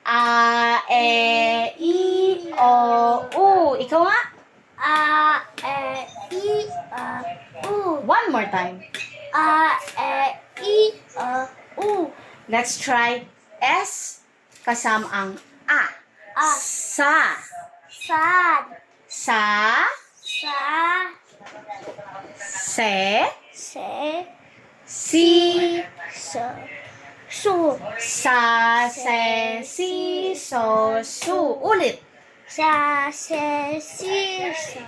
A, E, I, O, U. Ikaw nga? A, E, I, O, U. One more time. A, E, I, O, U. Let's try S kasama ang A. A. Sa. Sad. Sa. Sa. Se. Se. Si. Sa. Su. Sa, se, si, so, su. Ulit. Sa, se, si, sa.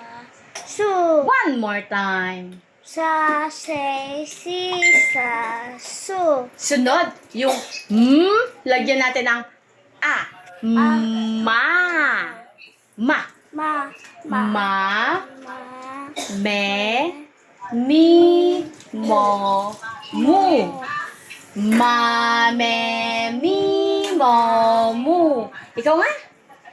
Su. One more time. Sa, se, si, sa. Su. Sunod, yung lagyan natin ng A. Ma. Ma. Ma. Ma. Ma. Ma. Me. Mi. Mo. Mu. Ma. Me. Mi. Mo. Mu. Ikaw nga?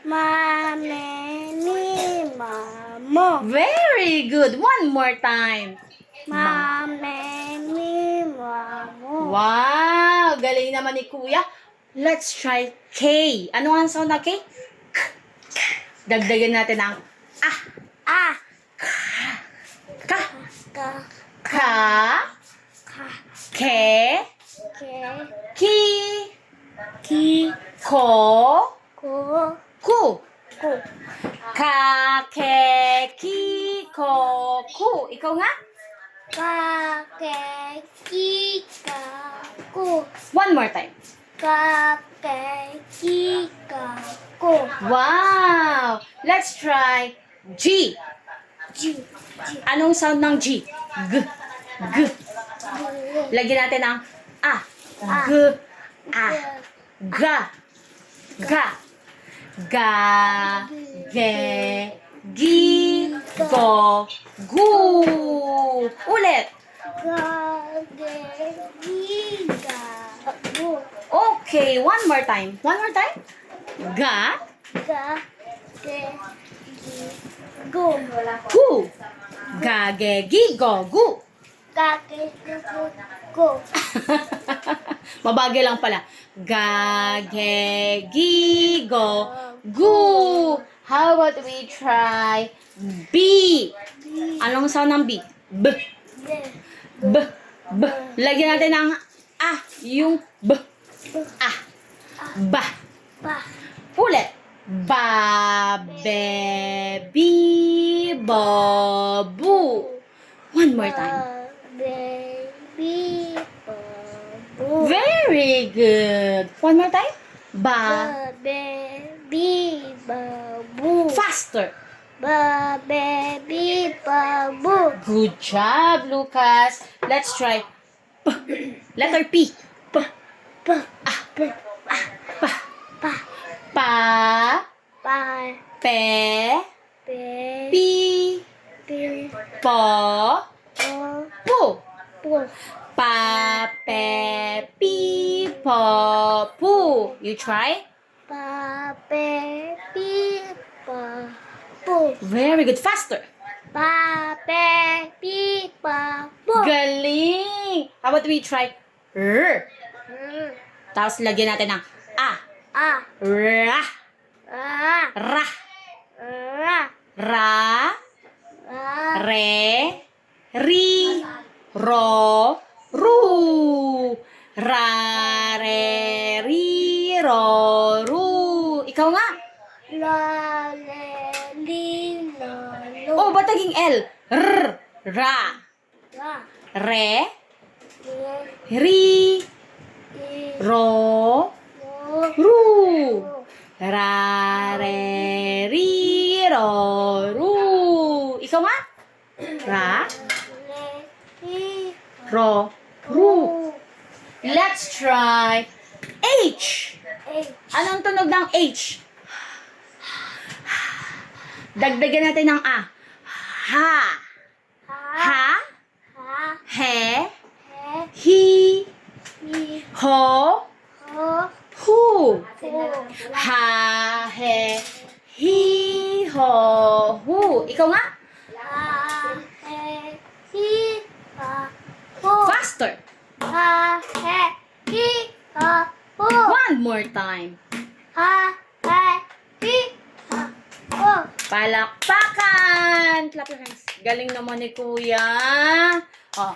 Ma, me, mi, ma, mo. Very good. One more time. Ma, me, mi, ma, mo. Wow! Galing naman ni Kuya. Let's try K. Ano ang sound na K? K. Dagdagan natin ang A. A. Ka. Ka. Ka. Ka. Ke. Ke. Ki. Ki. Ko. Ko. Ku. Ku. Ka. Ke. Ki. Ko. Ku. Ikaw nga? Ka. Ke. Ki. Ka. Ku. One more time. Ka. Ke. Ki. Ka. Ku. Wow! Let's try G. Ji. Ji. Anong sound ng G? G. G. Lagyan natin ang A. G. A. Ga. Ga. Ga. Ge. Gi. Go. Gu. Ulit. Ga. Ge. Gi. Ga. Gu. Okay, one more time. One more time. Ga. Ga. Ge. Gi. Gu. Gu. Ga. Ge. Gi. Go. Gu. Ga. Ge. Gi. Gu. Mabagay lang pala. Ga. Ge. Gi. Go. Gu. How about we try B? Anong sound ng B? B. Ge. B. B. Lagyan natin ng A. Yung B. A. Ba. Ba. Ulit. Ba. Be. Bi. Bo. Bu. One more time. Baby. Babu. Very good. One more time. Ba. Baby. Babu. Faster. Baby. Babu. Good job, Lucas. Let's try P. Letter P. P. Pa. Pa. Pa. Pa. Pa. Pa. Pe. Pe. Pi. Pi. Po. Po. Pu. Po. Pa. Pe. Pi. Po. Pu. You try? Pa. Pe. Pi. Pa. Po. Very good. Faster. Pa. Pe. Pi. Pa. Po. Galing. How about we try R? Tapos lagyan natin ng A. A. Ra. A. Ra. Ra. Ra. Ra. Re. Ri. Ro. Ru. Ra. Re. Ri. Ro. Ru. Ikaw nga. La. Le. Li. La. Lo. Oh, ba't naging L? R. Ra. Ra. Re. Le. Ri. Li. Ro. Lo. Ru. Ra. Re. Ri. Ro. Ru. Ikaw nga? Ra. Le. Li. Ro. Ru. Let's try H. H. Anong tunog ng H? Dagdagan natin ng A. Ha. Ha. Ha. Ha. He. He. Hi. Hi. Ho. Ho. Hu. Ho. Ha. He. Hi. Ho. Hu. Ikaw nga? La. He. Hi. Ha. Ho. Faster. Ha. He. Hi. Ha. Ho. One more time. Ha, he, hi, ha, ho. Palakpakan! Clap your hands. Galing naman ni Kuya. Oh,